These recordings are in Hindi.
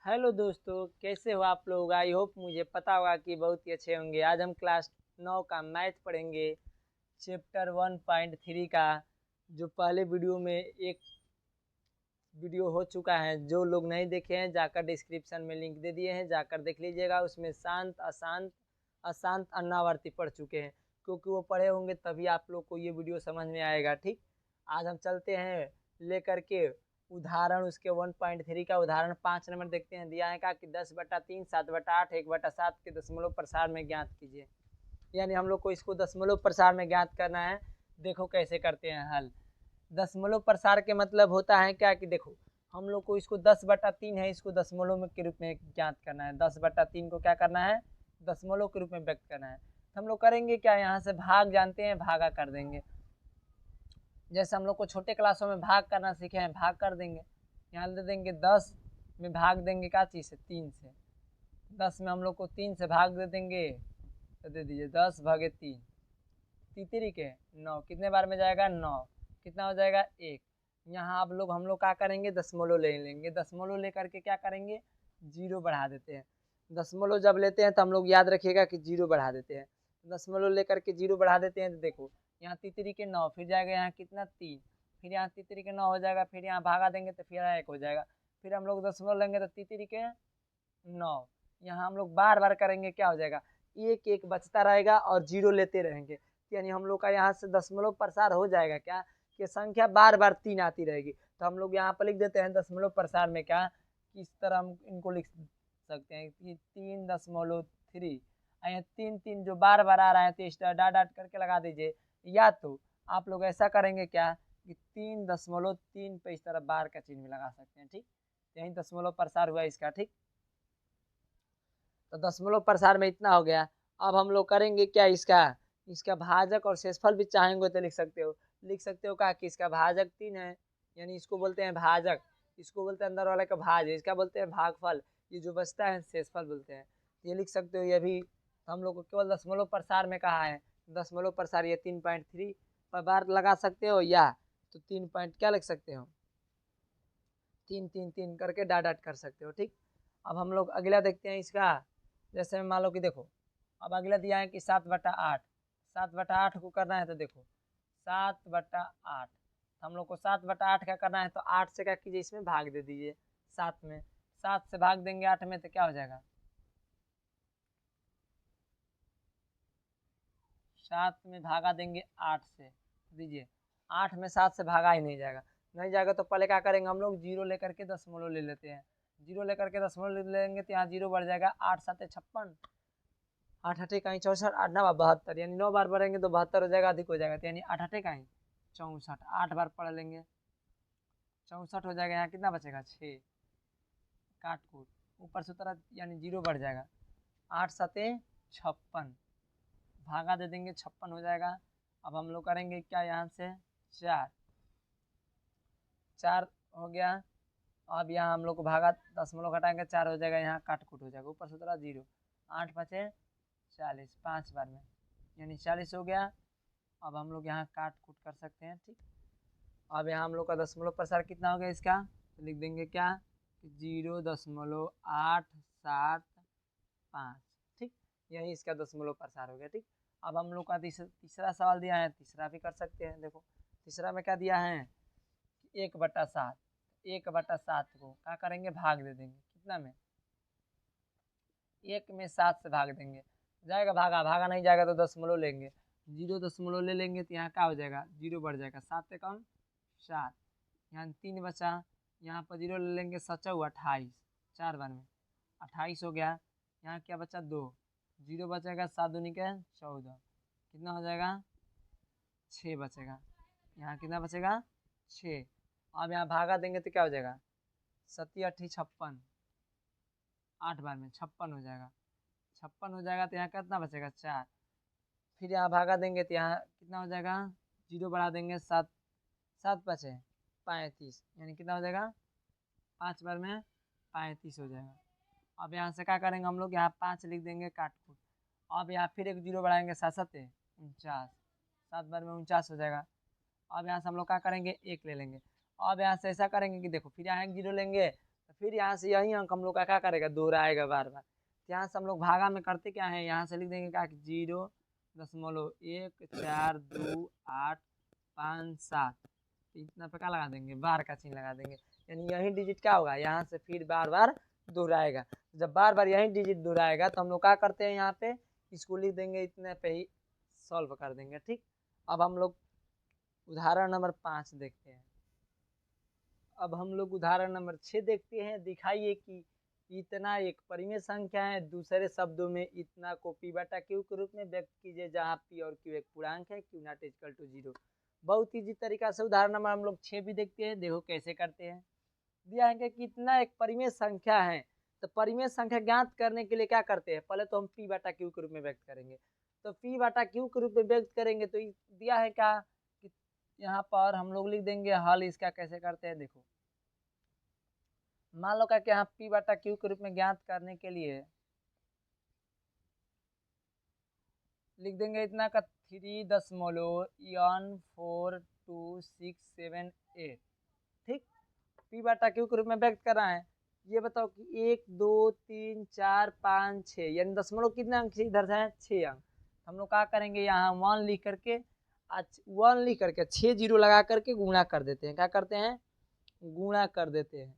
हेलो दोस्तों, कैसे हो आप लोग। आई होप मुझे पता होगा कि बहुत ही अच्छे होंगे। आज हम क्लास 9 का मैथ पढ़ेंगे, चैप्टर 1.3 का। जो पहले वीडियो में एक वीडियो हो चुका है, जो लोग नहीं देखे हैं जाकर डिस्क्रिप्शन में लिंक दे दिए हैं, जाकर देख लीजिएगा। उसमें शांत अशांत अशांत अन्नावर्ती पढ़ चुके हैं, क्योंकि वो पढ़े होंगे तभी आप लोग को ये वीडियो समझ में आएगा। ठीक, आज हम चलते हैं लेकर के उदाहरण। उसके 1.3 का उदाहरण 5 नंबर देखते हैं। दिया है का कि 10/3 7/8 1/7 के दशमलव प्रसार में ज्ञात कीजिए। यानी हम लोग को इसको दशमलव प्रसार में ज्ञात करना है। देखो कैसे करते हैं हल। दशमलव प्रसार के मतलब होता है क्या कि देखो, हम लोग को इसको 10/3 है, इसको दशमलव में के रूप में ज्ञात करना है। 10/3 को क्या करना है, दशमलव के रूप में व्यक्त करना है। तो हम लोग करेंगे क्या, यहाँ से भाग जानते हैं, भागा कर देंगे। जैसे हम लोग को छोटे क्लासों में भाग करना सीखे हैं, भाग कर देंगे। यहाँ दे देंगे 10 में भाग देंगे क्या चीज़ से, 3 से। 10 में हम लोग को 3 से भाग दे देंगे, तो दे दीजिए 10/3। तीतरी के 9 कितने बार में जाएगा, 9। कितना हो जाएगा, 1। यहाँ आप लोग हम लोग क्या करेंगे, दशमलव ले लेंगे। दशमलव लेकर के क्या करेंगे, जीरो बढ़ा देते हैं। दशमलव जब लेते हैं तो हम लोग याद रखिएगा कि जीरो बढ़ा देते हैं। दशमलव लेकर के जीरो बढ़ा देते हैं तो देखो, यहाँ तीतरी के 9, फिर जाएगा यहाँ कितना 3, फिर यहाँ तीतरी के 9 हो जाएगा, फिर यहाँ भागा देंगे तो फिर यहाँ 1 हो जाएगा। फिर हम लोग दशमलव लेंगे तो तीतरी के 9, यहाँ हम लोग बार बार करेंगे, क्या हो जाएगा, एक एक बचता रहेगा और जीरो लेते रहेंगे। यानी हम लोग का यहाँ से दशमलव प्रसार हो जाएगा क्या, कि संख्या बार बार 3 आती रहेगी। तो हम लोग यहाँ पर लिख देते हैं दशमलव प्रसार में क्या, किस तरह हम इनको लिख सकते हैं कि 3.3। यहाँ 3 जो बार बार आ रहा है तो इस तरह डाट डाट करके लगा दीजिए। या तो आप लोग ऐसा करेंगे क्या कि 3.3 पे इस तरह बार का चिन्ह लगा सकते हैं। ठीक, यही दशमलव प्रसार हुआ इसका। ठीक, तो दशमलव प्रसार में इतना हो गया। अब हम लोग करेंगे क्या, इसका इसका भाजक और शेषफल भी चाहेंगे तो लिख सकते हो। लिख सकते हो क्या कि इसका भाजक 3 है, यानी इसको बोलते हैं भाजक, इसको बोलते हैं अंदर वाले का भाज, इसका बोलते हैं भागफल, ये जो बचता है शेषफल बोलते हैं। ये लिख सकते हो। ये भी हम लोग को केवल दशमलव प्रसार में कहा है। दशमलव प्रसार ये 3.3 पर बार लगा सकते हो, या तो 3 पॉइंट क्या लिख सकते हो, 3 करके डाट डाट कर सकते हो। ठीक, अब हम लोग अगला देखते हैं इसका। जैसे मान लो कि देखो, अब अगला दिया है कि 7/8। 7/8 को करना है तो देखो 7/8, हम लोग को 7/8 क्या करना है, तो 8 से क्या कीजिए, इसमें भाग दे दीजिए 7 में। 7 से भाग देंगे 8 में तो क्या हो जाएगा, 7 में भागा देंगे 8 से, दीजिए 8 में 7 से भागा ही नहीं जाएगा। नहीं जाएगा तो पहले क्या करेंगे, हम लोग जीरो लेकर के दशमलव ले लेते हैं। जीरो लेकर के दशमलव ले लेंगे तो यहाँ जीरो बढ़ जाएगा। 8 7 56, 8 8 कहीं 64, 8 9 72, यानी 9 बार बढ़ेंगे तो 72 हो जाएगा, अधिक हो जाएगा। तो यानी 8 8 कहीं 64, 8 बार पढ़ लेंगे 64 हो जाएगा। यहाँ कितना बचेगा, 6। काट कूट ऊपर से उतरा, यानी जीरो बढ़ जाएगा। 8 7 56, भागा दे देंगे 56 हो जाएगा। अब हम लोग करेंगे क्या, यहाँ से 4 4 हो गया। अब यहाँ हम लोग को भागा दशमलव घटाएंगे 4 हो जाएगा, यहाँ काट कूट हो जाएगा, ऊपर से उतरा जीरो। 8 5 40, 5 बार में यानी 40 हो गया। अब हम लोग यहाँ काट कूट कर सकते हैं। ठीक, अब यहाँ हम लोग का दशमलव प्रसार कितना हो गया इसका, तो लिख देंगे क्या, 0.875। ठीक, यही इसका दशमलव प्रसार हो गया। ठीक, अब हम लोग का तीसरा सवाल दिया है, तीसरा भी कर सकते हैं। देखो तीसरा में क्या दिया है, 1/7। 1/7 को क्या करेंगे, भाग दे देंगे कितना में, 1 में 7 से भाग देंगे, जाएगा भागा, भागा नहीं जाएगा तो दशमलव लेंगे, 0 ले लेंगे तो यहाँ क्या हो जाएगा, जीरो बढ़ जाएगा। 7 से कम 7, यहाँ 3 बचा, यहाँ पर जीरो ले लेंगे, 7 28, 4 बार में 28 हो गया। यहाँ क्या बचा, 2, जीरो बचेगा, 7 दूनी के 14, कितना हो जाएगा, 6 बचेगा। यहाँ कितना बचेगा, 6। अब यहाँ भागा देंगे तो क्या हो जाएगा, 7 8 56, 8 बार में 56 हो जाएगा। 56 हो जाएगा तो यहाँ कितना बचेगा, 4। फिर यहाँ भागा देंगे तो यहाँ कितना हो जाएगा, जीरो बढ़ा देंगे, 7 7 बचे 35, यानी कितना हो जाएगा, 5 बार में 35 हो जाएगा। अब यहाँ से क्या करेंगे हम लोग, यहाँ 5 लिख देंगे काट कूट। अब यहाँ फिर एक जीरो बढ़ाएंगे, 7 7 49, 7 बार में 49 हो जाएगा। अब यहाँ से हम लोग क्या करेंगे, 1 ले लेंगे। अब यहाँ से ऐसा करेंगे कि देखो, फिर यहाँ एक जीरो लेंगे तो फिर यहाँ से यही अंक हम लोग का क्या करेगा, दोहराएगा बार बार। यहाँ से हम लोग भागा में करते क्या है, यहाँ से लिख देंगे क्या, 0.1 4 2 8 5 7, इतना पे क्या लगा देंगे, बार का चिन्ह लगा देंगे। यानी यही डिजिट क्या होगा, यहाँ से फिर बार बार दोहराएगा। जब बार बार यही डिजिट दोहराएगा तो हम लोग क्या करते हैं, यहाँ पे इसको लिख देंगे, इतने पे ही सॉल्व कर देंगे। ठीक, अब हम लोग उदाहरण नंबर 5 देखते हैं। अब हम लोग उदाहरण नंबर 6 देखते हैं। दिखाइए कि इतना एक परिमेय संख्या है, दूसरे शब्दों में इतना को पी बटा क्यू के रूप में व्यक्त कीजिए, जहाँ पी और क्यू एक पूर्णांक है, क्यू नॉट इक्वल टू 0। बहुत ईजी तरीका से उदाहरण नंबर हम लोग 6 भी देखते हैं। देखो कैसे करते हैं। दिया है कि इतना एक परिमेय संख्या है, तो परिमेय संख्या ज्ञात करने के लिए क्या करते हैं, पहले तो हम पी बटा क्यू के रूप में व्यक्त करेंगे। तो पी बटा क्यू के रूप में व्यक्त करेंगे तो दिया है क्या कि यहाँ पर हम लोग लिख देंगे हल इसका। कैसे करते हैं देखो, मान लो क्या कि यहाँ पी बटा क्यू के रूप में ज्ञात करने के लिए लिख देंगे इतना का 3.14267 8। ठीक, पी बटा क्यू के रूप में व्यक्त करना है। ये बताओ कि 1 2 3 4 5 6, यानी दशमलव कितने अंक इधर है, 6 अंक। हम लोग क्या करेंगे, यहाँ 1 लिख करके 1 लिख करके 6 जीरो लगा करके गुणा कर देते हैं। क्या करते हैं, गुणा कर देते हैं।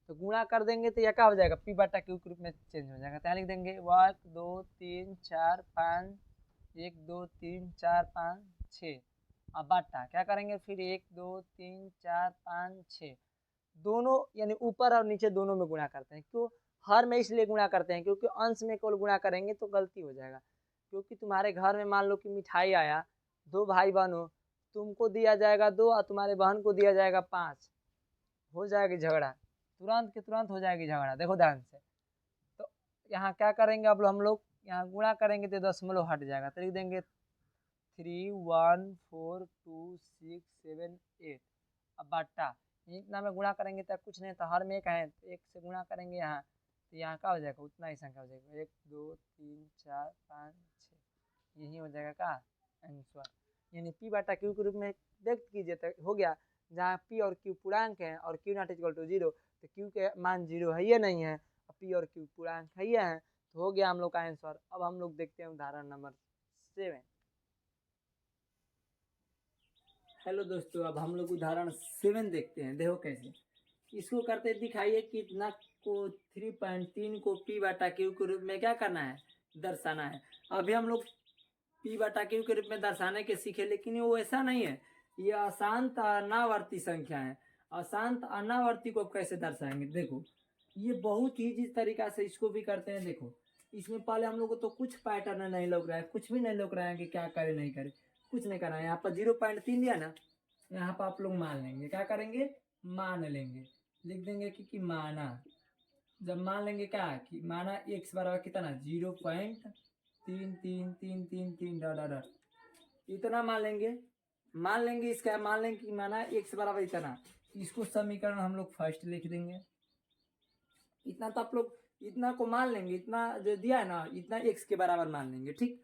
तो गुणा कर देंगे तो यह क्या हो जाएगा, पी बटा क्यू के रूप में चेंज हो जाएगा। तो यहाँ लिख देंगे 1 2 3 4 5, 1 2 3 4 5 6। अब बाटा क्या करेंगे, फिर 1 2 3 4 5 6, दोनों यानी ऊपर और नीचे दोनों में गुणा करते हैं। क्यों, हर में इसलिए गुणा करते हैं क्योंकि अंश में केवल गुणा करेंगे तो गलती हो जाएगा। क्योंकि तुम्हारे घर में मान लो कि मिठाई आया, 2 भाई बहन हो, तुमको दिया जाएगा 2 और तुम्हारे बहन को दिया जाएगा 5, हो जाएगी झगड़ा, तुरंत के तुरंत हो जाएगी झगड़ा। देखो ध्यान से। तो यहाँ क्या करेंगे, अब हम लोग यहाँ गुणा करेंगे तो दशमलव हट जाएगा। तो लिख देंगे 3 1 4 2 6 7 8। अब बाटा इतना में गुणा करेंगे तो कुछ नहीं, तो हर में एक है, तो एक से गुणा करेंगे यहाँ, तो यहाँ क्या हो जाएगा, उतना ही संख्या हो जाएगा, 1 2 3 4 5 6, यही हो जाएगा का आंसर। यानी पी बटा क्यू के रूप में व्यक्त कीजिए तो हो गया। जहाँ पी और क्यू पूर्णांक है और क्यू नॉट इक्वल टू 0, तो क्यू के मान 0 है ये नहीं है, पी और क्यू पूर्णांक है ये है, तो हो गया हम लोग का आंसर। अब हम लोग देखते हैं उदाहरण नंबर 7। हेलो दोस्तों, अब हम लोग उदाहरण 7 देखते हैं। देखो कैसे इसको करते दिखाइए कि इतना को 3.3 को पी बटा क्यू के रूप में क्या करना है, दर्शाना है। अभी हम लोग पी बटा क्यू के रूप में दर्शाने के सीखे, लेकिन वो ऐसा नहीं है, ये अशांत अनावर्ती संख्या है। अशांत अनावर्ती को कैसे दर्शाएंगे, देखो ये बहुत ही जिस तरीका से इसको भी करते हैं। देखो इसमें पहले हम लोग को तो कुछ पैटर्न नहीं लग रहा है, कुछ भी नहीं लग रहा है कि क्या करे नहीं करे, कुछ नहीं करना है। यहाँ पर 0.3 दिया ना, यहाँ पर आप लोग मान लेंगे, क्या करेंगे, मान लेंगे, लिख देंगे कि माना। जब मान लेंगे क्या कि माना x बराबर कितना, 0.333333 डॉट डॉट डॉट, इतना मान लेंगे। मान लेंगे इसका, मान लेंगे कि माना x बराबर इतना, इसको समीकरण हम लोग फर्स्ट लिख देंगे। इतना तो आप लोग इतना को मान लेंगे, इतना जो दिया है ना, इतना x के बराबर मान लेंगे। ठीक,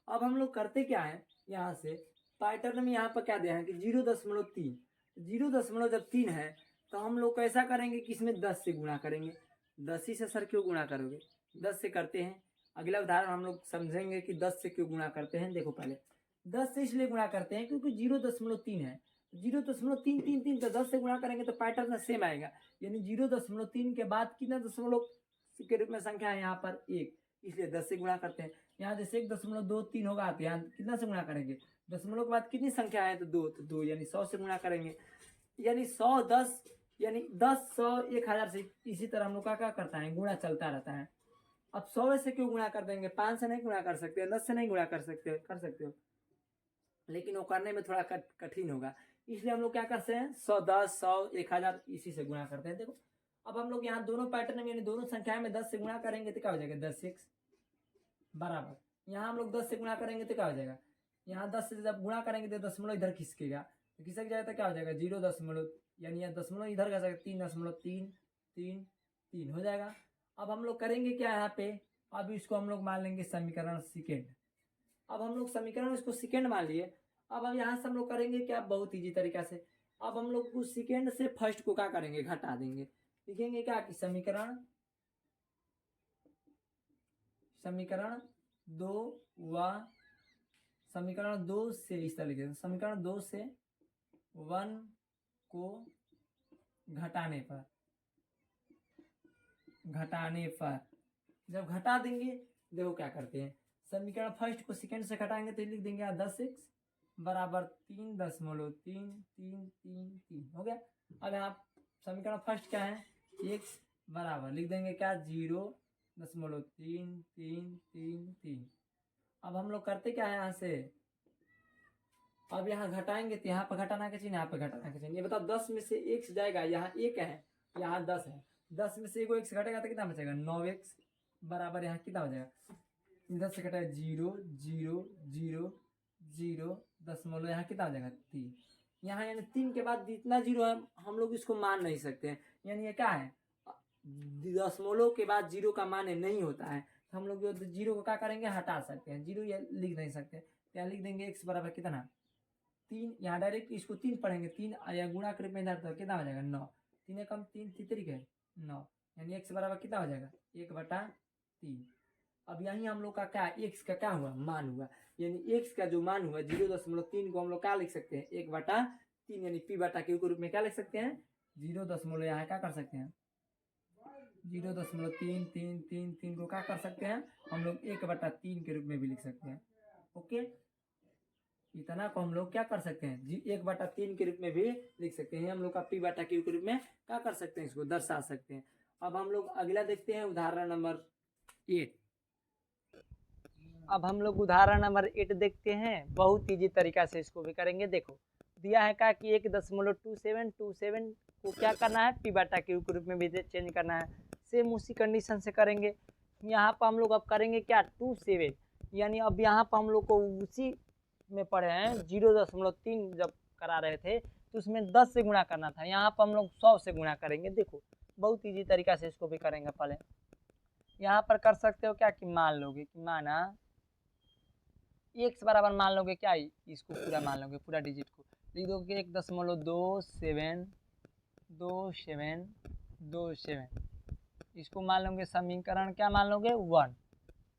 अब हम लोग करते क्या है, यहाँ से पैटर्न में यहाँ पर क्या दिया है कि 0.3, 0.3 है, तो हम लोग कैसा करेंगे कि इसमें 10 से गुणा करेंगे। 10 ही से सर क्यों गुणा करोगे, 10 से करते हैं। अगला उदाहरण हम लोग समझेंगे कि 10 से क्यों गुणा करते हैं। देखो पहले 10 से इसलिए गुणा करते हैं क्योंकि 0.3 है, 0.333, तो 10 से गुणा करेंगे तो पैटर्न सेम आएगा। यानी 0.3 के बाद कितना दशमलव के रूप में संख्या है यहाँ पर 1, इसलिए 10 से गुणा करते हैं। यहाँ जैसे 1.23 होगा तो यहाँ कितना से गुणा करेंगे, दशमलव के बाद कितनी संख्या है तो 2, तो 2 यानी 100 से गुणा करेंगे। यानी 100 10 यानी 10 100 1000 से इसी तरह हम लोग का करता है, गुणा चलता रहता है। अब 100 से क्यों गुणा कर देंगे, 5 से नहीं गुणा कर सकते, 10 से नहीं गुणा कर सकते, कर सकते हो, लेकिन वो करने में थोड़ा कठिन होगा, इसलिए हम लोग क्या करते हैं 100 10 100 1000 इसी से गुणा करते हैं। देखो अब हम लोग यहाँ दोनों पैटर्न में यानी दोनों संख्या में 10 से गुणा करेंगे तो क्या हो जाएगा, 10x बराबर, यहाँ हम लोग 10 से गुणा करेंगे तो क्या हो जाएगा, यहाँ 10 से जब गुणा करेंगे तो दशमलव इधर खिसकेगा, तो खिसक जाएगा तो क्या हो जाएगा 0 दशमलव, यानी यह दशमलव इधर का 3.333 हो जाएगा। अब हम लोग करेंगे क्या यहाँ पे, अब इसको हम लोग मान लेंगे समीकरण सेकेंड। अब हम लोग समीकरण इसको सेकेंड मान लिए। अब यहाँ से हम लोग करेंगे क्या, बहुत ईजी तरीका से। अब हम लोग उस सेकेंड से फर्स्ट को क्या करेंगे, घटा देंगे। लिखेंगे क्या कि समीकरण दो से इस तरह लिखेंगे, समीकरण 2 से 1 को घटाने पर जब घटा देंगे, देखो क्या करते हैं, समीकरण फर्स्ट को सेकंड से घटाएंगे तो लिख देंगे 10x बराबर 3.333 हो गया। अब यहाँ समीकरण फर्स्ट क्या है, x बराबर लिख देंगे क्या 0.3333। अब हम लोग करते क्या है, यहाँ से अब यहाँ घटाएंगे तो यहाँ पर घटाना के चिन्ह, यहाँ पर घटाना के चिन्ह। ये बताओ 10 में से x जाएगा, यहाँ 1 है, यहाँ 10 है, 10 में से 1 x घटेगा तो कितना बचेगा 9x बराबर यहाँ कितना हो जाएगा, इधर से घटेगा 0.000 यहाँ कितना हो जाएगा 3। यहाँ यानी 3 के बाद जितना जीरो है हम लोग इसको मान नहीं सकते हैं, यानी ये क्या है, दशमलव के बाद जीरो का मान नहीं होता है, तो हम लोग जो जीरो को क्या करेंगे हटा सकते हैं, जीरो ये लिख नहीं सकते, यहाँ लिख देंगे x बराबर कितना 3, यहाँ डायरेक्ट इसको 3 पढ़ेंगे, 3 या गुणा के रूप में इधर तो कितना हो जाएगा 9, 3 कम 3 तरीके 9, यानी x बराबर कितना हो जाएगा 1/3। अब यही हम लोग का क्या x का क्या हुआ मान हुआ, यानी x का जो मान हुआ 0.3 को हम लोग क्या लिख सकते हैं 1/3, यानी p/q के रूप में क्या लिख सकते हैं 0. यहाँ क्या कर सकते हैं 0.333 को क्या कर सकते हैं हम लोग 1/3 के रूप में भी लिख सकते हैं। ओके, इतना को हम लोग क्या कर सकते हैं 1/3 के रूप में भी लिख सकते हैं, हम लोग का p/q के रूप में क्या कर सकते हैं, इसको दर्शा सकते हैं। अब हम लोग अगला देखते हैं उदाहरण नंबर 8। अब हम लोग उदाहरण नंबर 8 देखते हैं, बहुत ईजी तरीका से इसको भी करेंगे। देखो दिया है क्या कि 1.2727 को क्या करना है p/q के रूप में भी चेंज करना है, सेम उसी कंडीशन से करेंगे। यहाँ पर हम लोग अब करेंगे क्या 27, यानी अब यहाँ पर हम लोग को उसी में पढ़े हैं 0.3 जब करा रहे थे तो उसमें 10 से गुणा करना था, यहाँ पर हम लोग 100 से गुणा करेंगे। देखो बहुत ईजी तरीका से इसको भी करेंगे। पहले यहाँ पर कर सकते हो क्या कि मान लोगे कि माना x बराबर मान लोगे क्या, इसको पूरा मान लोगे, पूरा डिजिट को लिख दोगे 1.2727, इसको मान लोगे समीकरण क्या मान लोगे 1,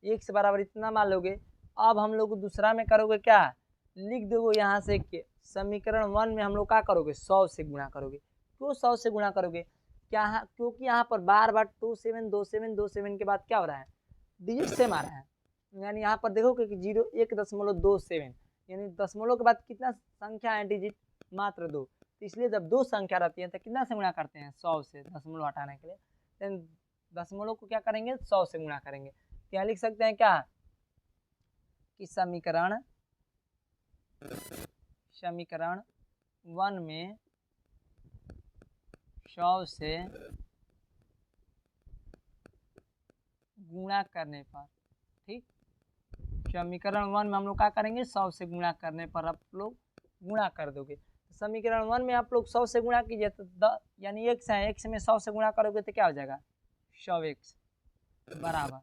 x बराबर इतना मान लोगे। अब हम लोग दूसरा में करोगे क्या, लिख दोगे यहाँ से कि समीकरण 1 में हम लोग क्या करोगे 100 से गुणा करोगे। क्यों 100 से गुणा करोगे, क्या क्योंकि यहाँ पर बार 27 के बाद क्या हो रहा है डिजिट सेम आ रहा है, यानी यहाँ पर देखोगे कि 1.27 यानी दशमलव के बाद कितना संख्या है डिजिट मात्र 2, तो इसलिए जब 2 संख्या रहती है तो कितना से गुणा करते हैं 100 से, दशमलव हटाने के लिए। देन दशमलव को क्या करेंगे 100 से गुणा करेंगे, तो यहाँ लिख सकते हैं क्या कि समीकरण 1 में 100 से गुणा करने पर, ठीक, समीकरण 1 में हम लोग क्या करेंगे 100 से गुणा करने पर आप लोग गुणा कर दोगे। तो समीकरण 1 में आप लोग 100 से गुणा कीजिए तो यानी x है, x में 100 से गुणा करोगे तो क्या हो जाएगा 100x बराबर,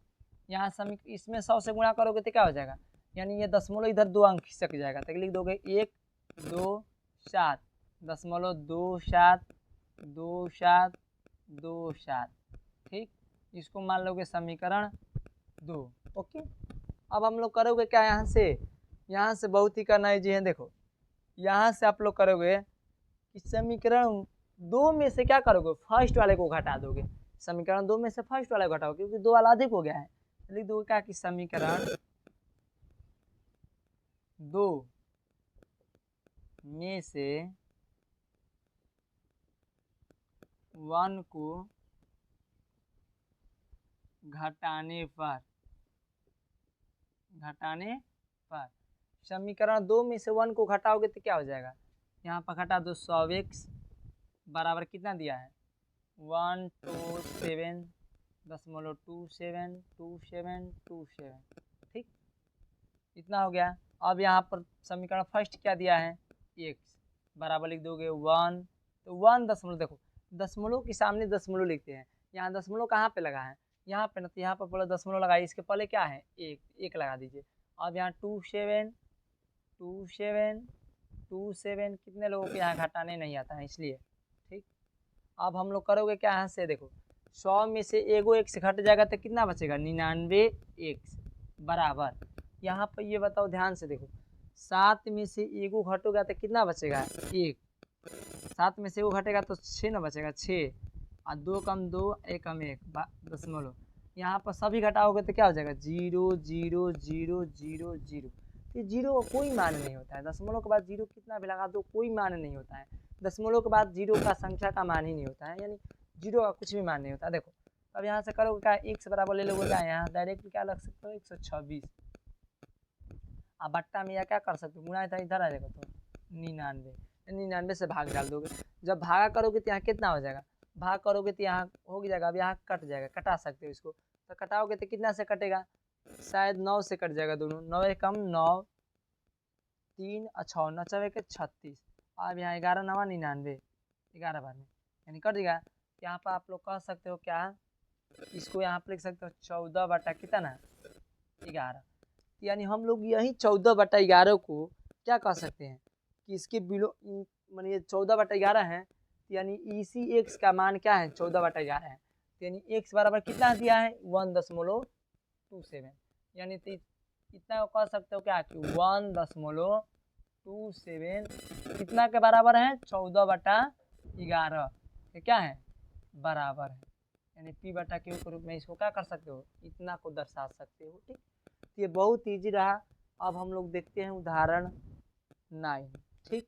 यहाँ इसमें 100 से गुणा करोगे तो क्या हो जाएगा, यानी ये दशमलव इधर 2 अंक खिसक जाएगा तो लिख दोगे 127.2727, ठीक, इसको मान लोगे समीकरण 2। ओके, अब हम लोग करोगे क्या, यहाँ से बहुत ही करना ईजी है। देखो यहाँ से आप लोग करोगे कि समीकरण 2 में से क्या करोगे फर्स्ट वाले को घटा दोगे, समीकरण 2 में से फर्स्ट वाले को घटाओगे क्योंकि 2 वाला अधिक हो गया है, लिख दोगे क्या कि समीकरण 2 में से 1 को घटाने पर समीकरण 2 में से 1 को घटाओगे तो क्या हो जाएगा, यहाँ पर घटा दो 100x बराबर कितना दिया है 127.2727, ठीक, इतना हो गया। अब यहाँ पर समीकरण फर्स्ट क्या दिया है x बराबर लिख दोगे 1, तो 1 दशमलव, देखो दशमलव के सामने दशमलव लिखते हैं, यहाँ दशमलव कहाँ पे लगा है यहाँ पे ना, तो यहाँ पर पहले दशमलव लगाइए, इसके पहले क्या है एक लगा दीजिए। अब यहाँ 27 कितने लोगों के यहाँ घटाने नहीं आता है इसलिए, ठीक, अब हम लोग करोगे क्या, यहाँ से देखो 100 में से एगो x घट जाएगा तो कितना बचेगा 99x बराबर, यहाँ पर ये बताओ ध्यान से देखो 7 में से एगो घटोगा तो कितना बचेगा 1, 7 में से एगो घटेगा तो 6 ना बचेगा 6, और 2 कम 2 1 कम 1 दशमलव, यहाँ पर सभी घटाओगे तो क्या हो जाएगा 0 0 0 0 0। तो जीरो का कोई मान नहीं होता है, दशमलव के बाद जीरो कितना भी लगा दो कोई मान नहीं होता है, दशमलव के बाद जीरो का संख्या का मान ही नहीं होता है, यानी जीरो का कुछ भी मान नहीं होता। देखो अब यहाँ से करोगे क्या, x बराबर ले लोगे क्या, यहाँ डायरेक्ट क्या लग सकते हो 126, अब बट्टा में या क्या कर सकते हो गुणा इधर आ जाएगा तो 99, 99 से भाग डाल दोगे, जब भागा करोगे तो यहाँ कितना हो जाएगा, भाग करोगे तो यहाँ हो जाएगा, अब यहाँ कट जाएगा, कटा सकते हो इसको, तो कटाओगे तो कितना से कटेगा, शायद 9 से कट जाएगा दोनों, 9 कम 9 3 6 9 चौके के 36, अब यहाँ 11 9 99, 11 बार में यानी कट जाएगा। यहाँ पर आप लोग कह सकते हो क्या, इसको यहाँ पर लिख सकते हो 14 बटा कितना 11, यानी हम लोग यही 14 बटा 11 को क्या कह सकते हैं कि इसके बिलो मानिए 14 बटा 11 है, यानी इसी x का मान क्या है 14 बटा 11 है, यानी x बराबर कितना दिया है 1.27, यानी इतना कह सकते हो क्या कि 1.27 कितना के बराबर है 14 बटा 11 के क्या है बराबर है, यानी p बटा q के रूप में इसको क्या कर सकते हो, इतना को दर्शा सकते हो। ठीक, ये बहुत ईजी रहा। अब हम लोग देखते हैं उदाहरण 9। ठीक।